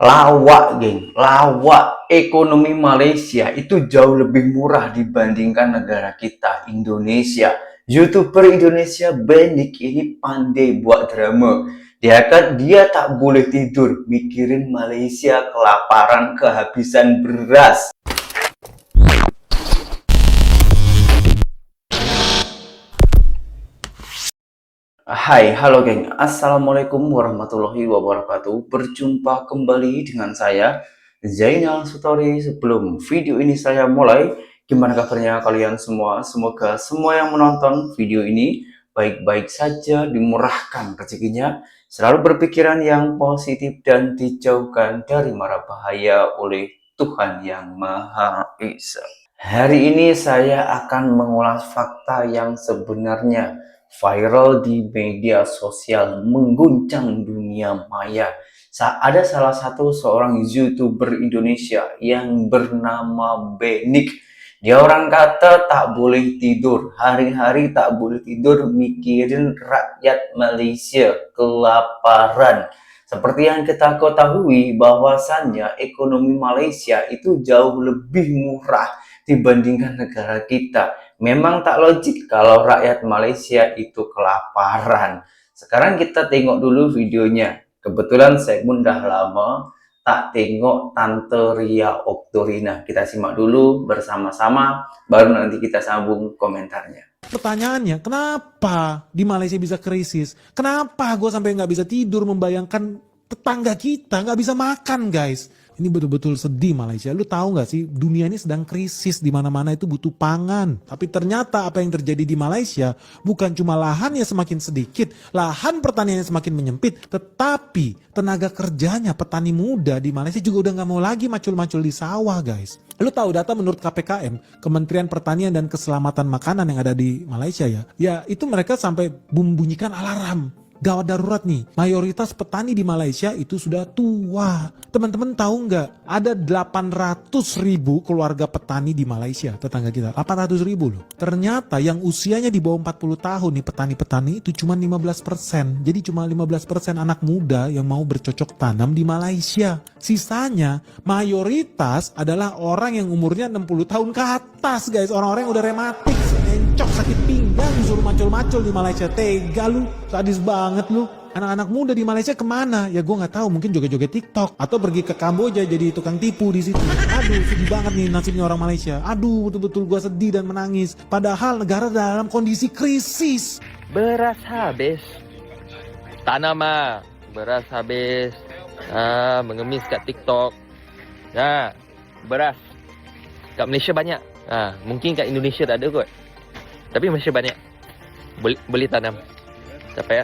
Lawak, geng. Lawak. Ekonomi Malaysia itu jauh lebih murah dibandingkan negara kita, Indonesia. YouTuber Indonesia Benik ini pandai buat drama. Dia tak boleh tidur mikirin Malaysia kelaparan kehabisan beras. Hai, halo geng. Assalamualaikum warahmatullahi wabarakatuh. Berjumpa kembali dengan saya, Zainal Sutori. Sebelum video ini saya mulai, gimana kabarnya kalian semua? Semoga semua yang menonton video ini baik-baik saja, dimurahkan rezekinya, selalu berpikiran yang positif dan dijauhkan dari mara bahaya oleh Tuhan Yang Maha Esa. Hari ini saya akan mengulas fakta yang sebenarnya viral di media sosial, mengguncang dunia maya. Ada salah satu seorang YouTuber Indonesia yang bernama Benik. Dia orang kata tak boleh tidur, hari-hari tak boleh tidur mikirin rakyat Malaysia kelaparan. Seperti yang kita ketahui bahwasannya ekonomi Malaysia itu jauh lebih murah dibandingkan negara kita. Memang tak logik kalau rakyat Malaysia itu kelaparan. Sekarang kita tengok dulu videonya. Kebetulan saya pun dah lama tak tengok Tante Ria Oktorina. Kita simak dulu bersama-sama, baru nanti kita sambung komentarnya. Pertanyaannya, kenapa di Malaysia bisa krisis? Kenapa gue sampai nggak bisa tidur membayangkan tetangga kita nggak bisa makan, guys? Ini betul-betul sedih Malaysia. Lu tahu nggak sih, dunia ini sedang krisis, di mana-mana itu butuh pangan. Tapi ternyata apa yang terjadi di Malaysia bukan cuma lahannya semakin sedikit, lahan pertaniannya semakin menyempit, tetapi tenaga kerjanya petani muda di Malaysia juga udah nggak mau lagi macul-macul di sawah, guys. Lu tahu data menurut KPKM, Kementerian Pertanian dan Keselamatan Makanan yang ada di Malaysia ya itu mereka sampai membunyikan alarm. Gawat darurat nih, mayoritas petani di Malaysia itu sudah tua. Teman-teman tahu nggak? Ada 800.000 keluarga petani di Malaysia, tetangga kita. 800.000 loh. Ternyata yang usianya di bawah 40 tahun nih petani-petani itu cuma 15%. Jadi cuma 15% anak muda yang mau bercocok tanam di Malaysia. Sisanya mayoritas adalah orang yang umurnya 60 tahun ke atas, guys. Orang-orang yang udah rematik, encok, sakit pinggang, disuruh macul-macul di Malaysia. Tega lu, sadis banget lu. Anak-anak muda di Malaysia kemana? Ya gue nggak tahu, mungkin joget-joget TikTok atau pergi ke Kamboja jadi tukang tipu di situ. Aduh, sedih banget nih nasibnya orang Malaysia. Aduh, betul-betul gue sedih dan menangis. Padahal negara dalam kondisi krisis. Beras habis. Tanam beras habis. Mengemis kat TikTok. Beras. Kat Malaysia banyak. Mungkin kat Indonesia tak ada kot. Tapi Malaysia banyak. Boleh tanam. Sampai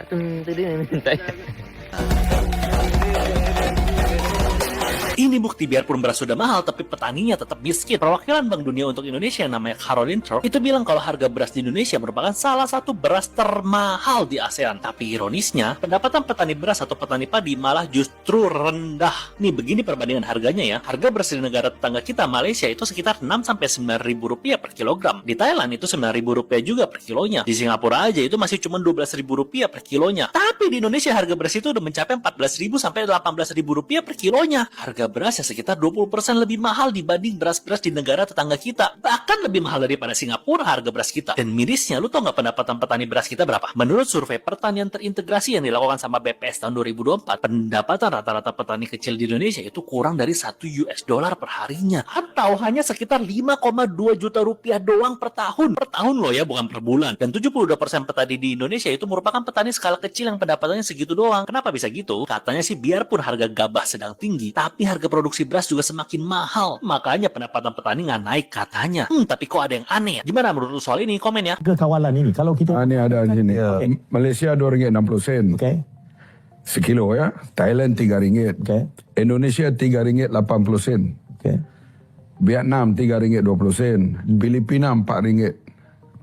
Ini bukti biarpun beras sudah mahal, tapi petaninya tetap miskin. Perwakilan Bank Dunia untuk Indonesia yang namanya Caroline Thorpe itu bilang kalau harga beras di Indonesia merupakan salah satu beras termahal di ASEAN. Tapi ironisnya, pendapatan petani beras atau petani padi malah justru rendah. Nih begini perbandingan harganya ya. Harga beras di negara tetangga kita, Malaysia, itu sekitar 6-9 ribu rupiah per kilogram. Di Thailand itu 9 ribu rupiah juga per kilonya. Di Singapura aja itu masih cuma 12 ribu rupiah per kilonya. Tapi di Indonesia harga beras itu udah mencapai 14 ribu sampai 18 ribu rupiah per kilonya. Harga beras ya sekitar 20% lebih mahal dibanding beras-beras di negara tetangga kita. Bahkan lebih mahal daripada Singapura harga beras kita. Dan mirisnya, lu tau nggak pendapatan petani beras kita berapa? Menurut survei pertanian terintegrasi yang dilakukan sama BPS tahun 2024, pendapatan rata-rata petani kecil di Indonesia itu kurang dari $1 per harinya. Atau hanya sekitar 5,2 juta rupiah doang per tahun. Per tahun loh ya, bukan per bulan. Dan 72% petani di Indonesia itu merupakan petani skala kecil yang pendapatannya segitu doang. Kenapa bisa gitu? Katanya sih biarpun harga gabah sedang tinggi, tapi harga produksi beras juga semakin mahal. Makanya pendapatan petani nggak naik katanya. Tapi kok ada yang aneh ya? Gimana menurut lu soal ini? Komen ya. Kekawalan ini, kalau kita... Ini ada di sini. Okay. Malaysia RM2.60 Oke. sekilo ya. Thailand RM3. Oke. Indonesia RM3.80. Oke. Vietnam RM3.20. Filipina RM4.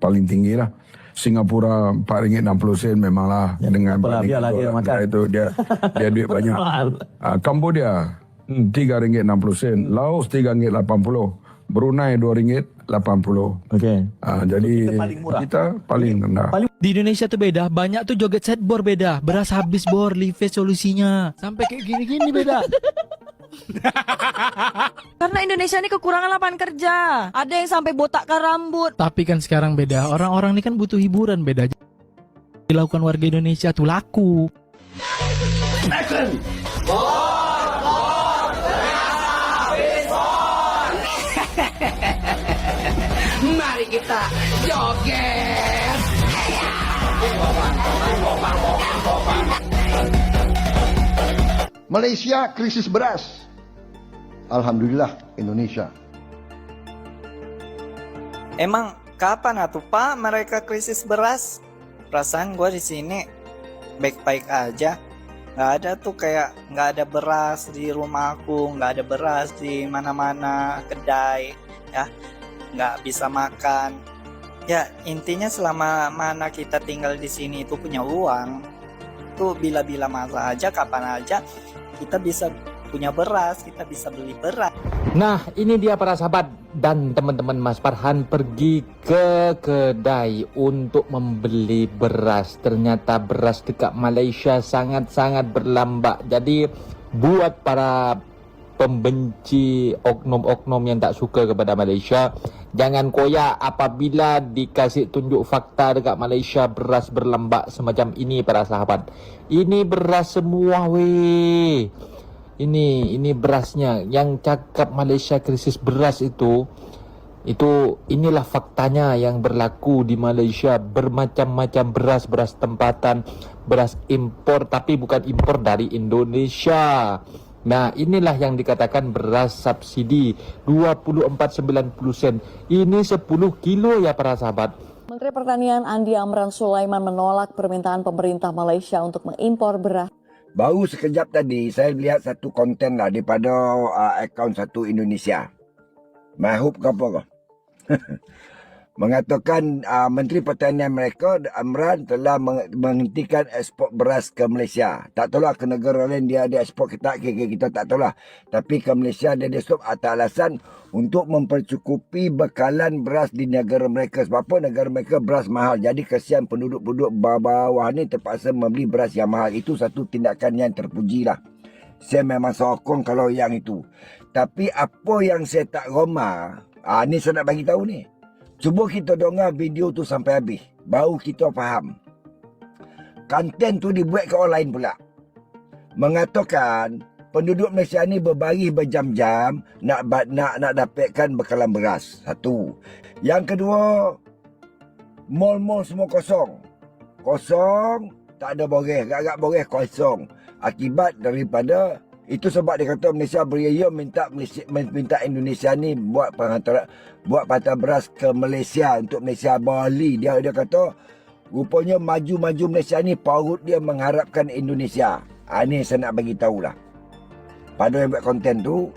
Paling tinggi lah. Singapura RM4.60 memanglah Ya, dengan biarlah dia makan. itu dia duit banyak. Kambodia RM3.60. Laos RM3.80. Brunei RM2.80. Oke. Jadi Kita paling murah. kita paling rendah. Di Indonesia tuh beda, banyak tuh joget set bor beda. Beras habis bor, Live solusinya. Sampai kayak gini-gini beda. Karena Indonesia ini kekurangan lapangan kerja. Ada yang sampai botakkan rambut. Tapi kan sekarang beda. Orang-orang ini kan butuh hiburan, beda aja. Dilakukan warga Indonesia tuh laku. Mari kita joget. Malaysia krisis beras. Alhamdulillah Indonesia. Emang kapan atuh Pak mereka krisis beras? Perasaan gue di sini baik-baik aja. Nggak ada tuh kayak nggak ada beras di rumahku, nggak ada beras di mana-mana kedai, ya nggak bisa makan. Ya intinya selama mana kita tinggal di sini itu punya uang, tuh bila-bila masa aja, kapan aja kita bisa punya beras, kita bisa beli beras. Nah, ini dia para sahabat dan teman-teman, Mas Farhan pergi ke kedai untuk membeli beras. Ternyata beras dekat Malaysia sangat-sangat berlambak. Jadi buat para pembenci oknum-oknum yang tak suka kepada Malaysia, jangan koyak apabila dikasih tunjuk fakta dekat Malaysia beras berlambak semacam ini para sahabat. Ini beras semua weh. Ini berasnya. Yang cakap Malaysia krisis beras itu inilah faktanya yang berlaku di Malaysia. Bermacam-macam beras tempatan, beras impor, tapi bukan impor dari Indonesia. Nah, inilah yang dikatakan beras subsidi 24,90 sen. Ini 10 kilo ya para sahabat. Menteri Pertanian Andi Amran Sulaiman menolak permintaan pemerintah Malaysia untuk mengimpor beras. Baru sekejap tadi saya lihat satu konten lah daripada akaun satu Indonesia. Mahub ke apa kau? Mengatakan Menteri Pertanian mereka Amran telah menghentikan ekspor beras ke Malaysia. Tak tahulah ke negara lain dia ada ekspor kita tak tahulah. Tapi ke Malaysia dia stop atas alasan untuk mempercukupi bekalan beras di negara mereka. Sebab apa? Negara mereka beras mahal. Jadi kesian penduduk-penduduk bawah ni terpaksa membeli beras yang mahal. Itu satu tindakan yang terpujilah. Saya memang sokong kalau yang itu. Tapi apa yang saya tak roma, ni saya nak bagi tahu ni. Cuba kita dengar video tu sampai habis. Baru kita faham. Konten tu dibuat ke orang lain pula. Mengatakan penduduk Malaysia ni berbaris berjam-jam nak dapatkan bekalan beras. Satu. Yang kedua, mall-mall semua kosong. Kosong, tak ada boreh. Agak boreh kosong. Akibat daripada itu sebab dia kata Malaysia beria minta Indonesia ni buat patah beras ke Malaysia untuk Malaysia Bali. Dia kata rupanya maju Malaysia ni paut dia mengharapkan Indonesia. Ni saya nak bagi tahulah. Pada yang buat konten tu,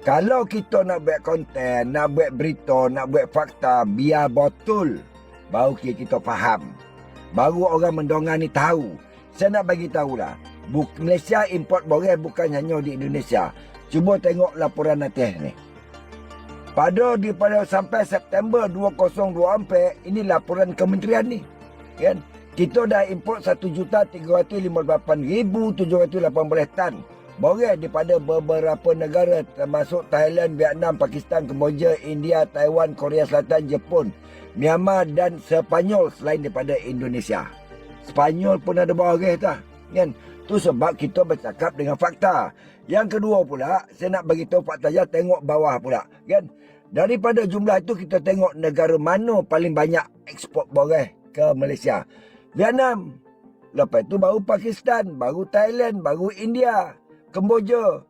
kalau kita nak buat konten, nak buat berita, nak buat fakta, biar betul, baru kita faham. Baru orang mendengar ni tahu. Saya nak bagi tahulah. Malaysia import boreh bukan hanya di Indonesia. Cuba tengok laporan atas ni. Pada sampai September 2024, ini laporan kementerian ni. Kan? Kita dah import 1,358,718 tan boreh daripada beberapa negara termasuk Thailand, Vietnam, Pakistan, Kemboja, India, Taiwan, Korea Selatan, Jepun, Myanmar dan Sepanyol selain daripada Indonesia. Sepanyol pun ada boreh tak? Kan? Tu sebab kita bercakap dengan fakta. Yang kedua pula, saya nak bagi tahu fakta je, tengok bawah pula, kan? Daripada jumlah itu kita tengok negara mana paling banyak ekspor boreh ke Malaysia. Vietnam. Lepas itu baru Pakistan, baru Thailand, baru India, Kemboja,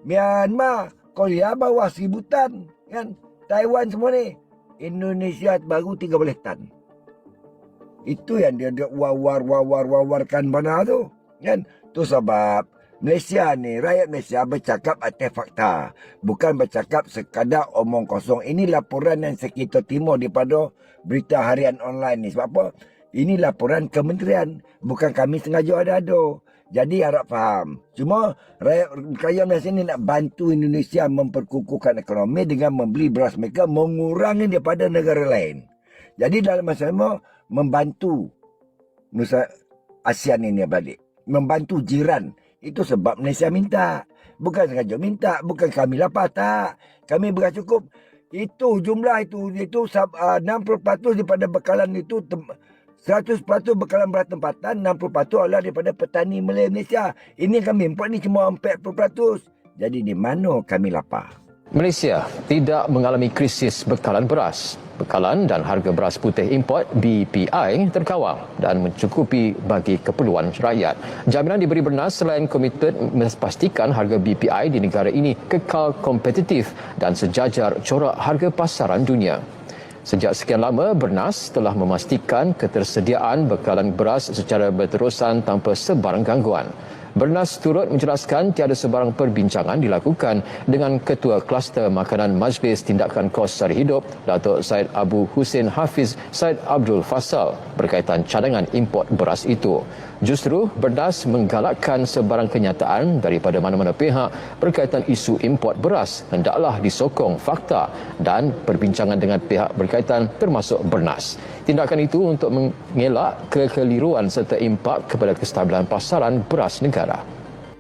Myanmar, Korea bawah 1,000 tan, kan? Taiwan semua ni. Indonesia baru 13 tan. Itu yang dia wawarkan mana tu. Kan? Tu sebab Malaysia ni, rakyat Malaysia bercakap atas fakta. Bukan bercakap sekadar omong kosong. Ini laporan yang kita terima daripada berita harian online ni. Sebab apa? Ini laporan kementerian. Bukan kami sengaja ada-ada. Jadi harap faham. Cuma rakyat Malaysia ni nak bantu Indonesia memperkukuhkan ekonomi dengan membeli beras mereka, mengurangi daripada negara lain. Jadi dalam masa sama membantu Nusa ASEAN ini balik. Membantu jiran. Itu sebab Malaysia minta. Bukan sengaja minta, bukan kami lapar, tak. Kami beras cukup. Itu jumlah itu 60% daripada bekalan itu 100% bekalan beras tempatan, 60% adalah daripada petani Malaysia. Ini kami import ni cuma 40%. Jadi di mana kami lapar? Malaysia tidak mengalami krisis bekalan beras. Bekalan dan harga beras putih import BPI terkawal dan mencukupi bagi keperluan rakyat. Jaminan diberi Bernas selain komited memastikan harga BPI di negara ini kekal kompetitif dan sejajar corak harga pasaran dunia. Sejak sekian lama, Bernas telah memastikan ketersediaan bekalan beras secara berterusan tanpa sebarang gangguan. Bernas turut menjelaskan tiada sebarang perbincangan dilakukan dengan Ketua Kluster Makanan Majlis Tindakan Kos Sara Hidup, Datuk Syed Abu Hussein Hafiz Syed Abdul Fasal berkaitan cadangan import beras itu. Justru, Bernas menggalakkan sebarang kenyataan daripada mana-mana pihak berkaitan isu import beras hendaklah disokong fakta dan perbincangan dengan pihak berkaitan termasuk Bernas. Tindakan itu untuk mengelak kekeliruan serta impak kepada kestabilan pasaran beras negara.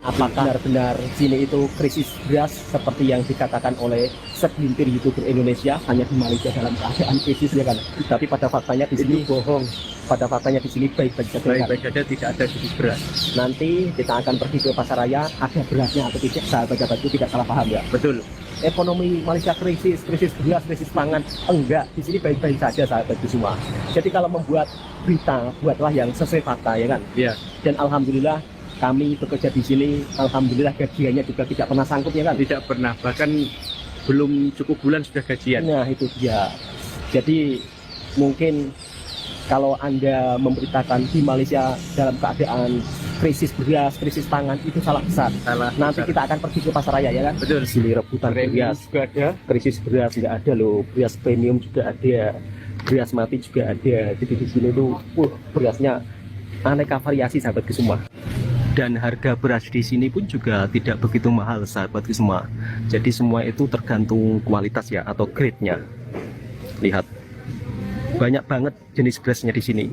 Apakah benar-benar sini itu krisis beras seperti yang dikatakan oleh segelintir YouTuber Indonesia hanya di Malaysia dalam keadaan krisis, ya kan? Tapi pada faktanya di sini bohong. Pada faktanya di sini baik-baik saja. Baik-baik saja, tidak ada krisis beras. Nanti kita akan pergi ke pasar raya, ada berasnya atau tidak, sahabat-sahabatku tidak salah paham ya. Betul. Ekonomi Malaysia krisis beras, krisis pangan, enggak. Di sini baik-baik saja, sahabatku semua. Jadi kalau membuat berita, buatlah yang sesuai fakta, ya kan? Iya. Dan alhamdulillah kami bekerja di sini, alhamdulillah gajiannya juga tidak pernah sangkut, ya kan? Tidak pernah, bahkan belum cukup bulan sudah gajian. Nah itu dia. Jadi mungkin kalau Anda memberitakan di Malaysia dalam keadaan krisis beras, krisis pangan, itu salah besar. Nanti kita akan pergi ke pasar raya, ya kan? Betul. Di sini rebutan beras juga ada, krisis beras nggak ada loh, beras premium juga ada, beras mati juga ada. Jadi di sini tuh berasnya aneka variasi, sahabatku semua. Dan harga beras di sini pun juga tidak begitu mahal, sahabatku semua. Jadi semua itu tergantung kualitas ya, atau grade-nya. Lihat, banyak banget jenis berasnya di sini.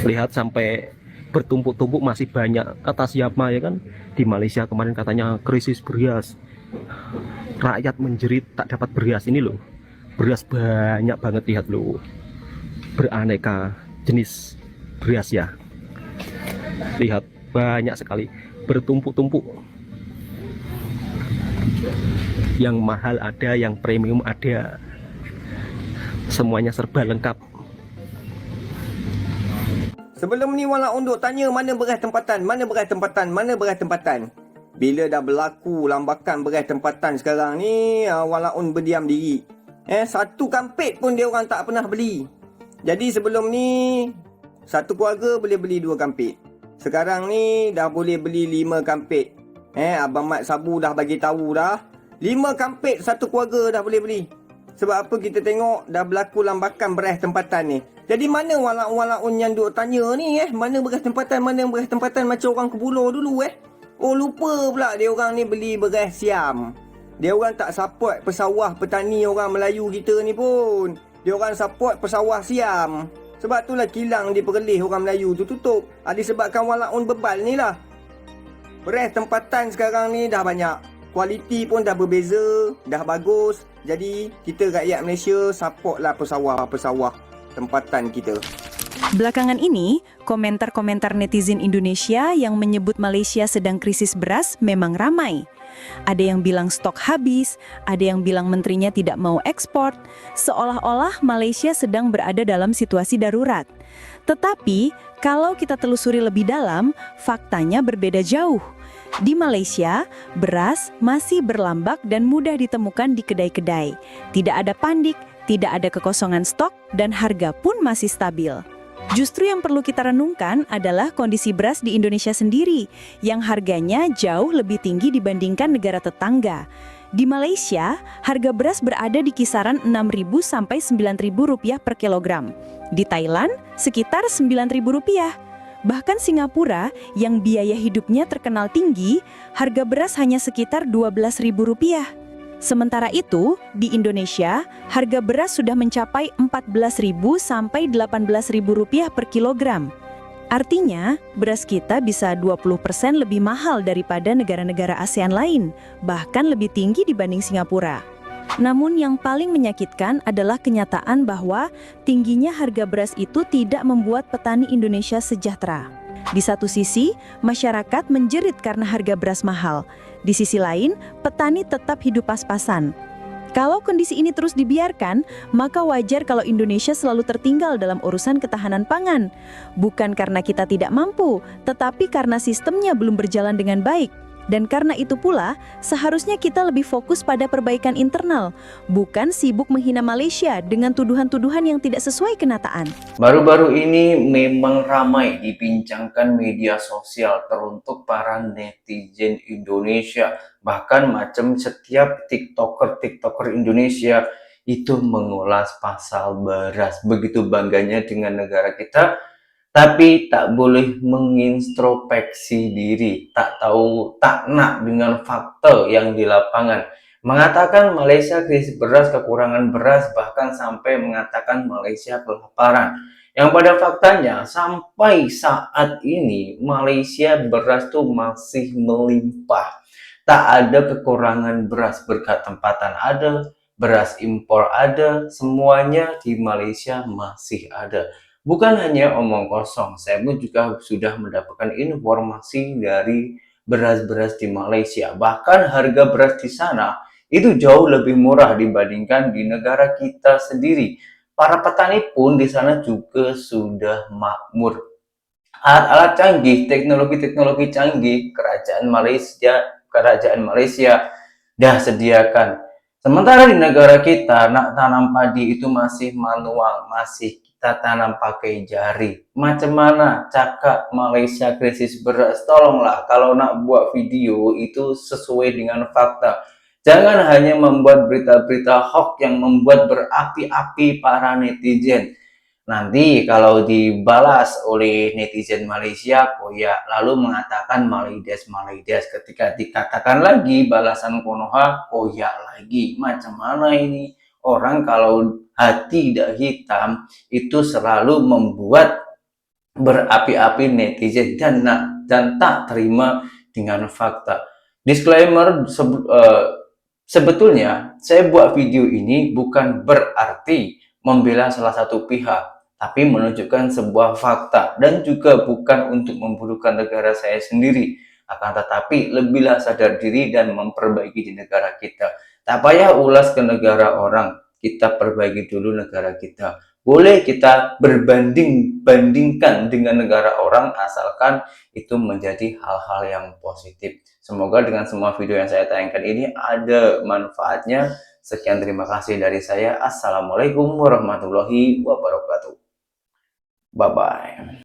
Lihat sampai bertumpuk-tumpuk masih banyak. Kata siapa ya kan, di Malaysia kemarin katanya krisis beras, rakyat menjerit tak dapat beras. Ini loh, beras banyak banget, lihat loh, beraneka jenis beras ya. Lihat, banyak sekali, bertumpuk-tumpuk. Yang mahal ada, yang premium ada. Semuanya serba lengkap. Sebelum ni Walaun duk tanya mana beras tempatan, mana beras tempatan, mana beras tempatan. Bila dah berlaku lambakan beras tempatan sekarang ni, Walaun berdiam diri. Satu kampit pun dia orang tak pernah beli. Jadi sebelum ni, satu keluarga boleh beli 2 kampit. Sekarang ni dah boleh beli 5 kampit. Abang Mat Sabu dah bagi tahu dah. 5 kampit satu keluarga dah boleh beli. Sebab apa kita tengok dah berlaku lambakan beras tempatan ni. Jadi mana walaun-walaun yang duk tanya ni mana beras tempatan, mana beras tempatan, macam orang Kebulo dulu Oh lupa pula dia orang ni beli beras siam. Dia orang tak support pesawah petani orang Melayu kita ni pun. Dia orang support pesawah siam. Sebab itulah kilang di Perlis orang Melayu tu tutup. Disebabkan walaun bebal ni lah. Beras tempatan sekarang ni dah banyak. Kualiti pun dah berbeza, dah bagus. Jadi kita rakyat Malaysia supportlah pesawah-pesawah tempatan kita. Belakangan ini, komentar-komentar netizen Indonesia yang menyebut Malaysia sedang krisis beras memang ramai. Ada yang bilang stok habis, ada yang bilang menterinya tidak mau ekspor, seolah-olah Malaysia sedang berada dalam situasi darurat. Tetapi, kalau kita telusuri lebih dalam, faktanya berbeda jauh. Di Malaysia, beras masih berlambak dan mudah ditemukan di kedai-kedai. Tidak ada pandik, tidak ada kekosongan stok, dan harga pun masih stabil. Justru yang perlu kita renungkan adalah kondisi beras di Indonesia sendiri, yang harganya jauh lebih tinggi dibandingkan negara tetangga. Di Malaysia, harga beras berada di kisaran Rp6.000 sampai Rp9.000 per kilogram. Di Thailand, sekitar Rp9.000. Bahkan Singapura, yang biaya hidupnya terkenal tinggi, harga beras hanya sekitar Rp12.000. Sementara itu, di Indonesia, harga beras sudah mencapai Rp14.000 sampai Rp18.000 per kilogram. Artinya, beras kita bisa 20% lebih mahal daripada negara-negara ASEAN lain, bahkan lebih tinggi dibanding Singapura. Namun yang paling menyakitkan adalah kenyataan bahwa tingginya harga beras itu tidak membuat petani Indonesia sejahtera. Di satu sisi, masyarakat menjerit karena harga beras mahal. Di sisi lain, petani tetap hidup pas-pasan. Kalau kondisi ini terus dibiarkan, maka wajar kalau Indonesia selalu tertinggal dalam urusan ketahanan pangan. Bukan karena kita tidak mampu, tetapi karena sistemnya belum berjalan dengan baik. Dan karena itu pula, seharusnya kita lebih fokus pada perbaikan internal, bukan sibuk menghina Malaysia dengan tuduhan-tuduhan yang tidak sesuai kenyataan. Baru-baru ini memang ramai dibincangkan media sosial teruntuk para netizen Indonesia. Bahkan macam setiap TikToker Indonesia itu mengulas pasal beras. Begitu bangganya dengan negara kita, tapi tak boleh mengintrospeksi diri, tak tahu tak nak dengan fakta yang di lapangan. Mengatakan Malaysia krisis beras, kekurangan beras, bahkan sampai mengatakan Malaysia kelaparan. Yang pada faktanya sampai saat ini Malaysia beras tuh masih melimpah. Tak ada kekurangan beras, berkat tempatan ada, beras impor ada, semuanya di Malaysia masih ada. Bukan hanya omong kosong, saya pun juga sudah mendapatkan informasi dari beras-beras di Malaysia. Bahkan harga beras di sana itu jauh lebih murah dibandingkan di negara kita sendiri. Para petani pun di sana juga sudah makmur. Alat-alat canggih, teknologi-teknologi canggih, kerajaan Malaysia dah sediakan. Sementara di negara kita, nak tanam padi itu masih manual, masih kita tanam pakai jari. Macam mana cakap Malaysia krisis beras? Tolonglah kalau nak buat video itu sesuai dengan fakta. Jangan hanya membuat berita-berita hoax yang membuat berapi-api para netizen. Nanti kalau dibalas oleh netizen Malaysia, koyak lalu mengatakan Malides. Ketika dikatakan lagi balasan Konoha, koyak lagi. Macam mana ini? Orang kalau hati tidak hitam itu selalu membuat berapi-api netizen dan tak terima dengan fakta. Disclaimer, sebetulnya saya buat video ini bukan berarti membela salah satu pihak, tapi menunjukkan sebuah fakta dan juga bukan untuk memburukan negara saya sendiri, akan tetapi lebihlah sadar diri dan memperbaiki di negara kita. Tak payah ulas ke negara orang, kita perbaiki dulu negara kita. Boleh kita berbanding-bandingkan dengan negara orang asalkan itu menjadi hal-hal yang positif. Semoga dengan semua video yang saya tayangkan ini ada manfaatnya. Sekian, terima kasih dari saya. Assalamualaikum warahmatullahi wabarakatuh. Bye-bye.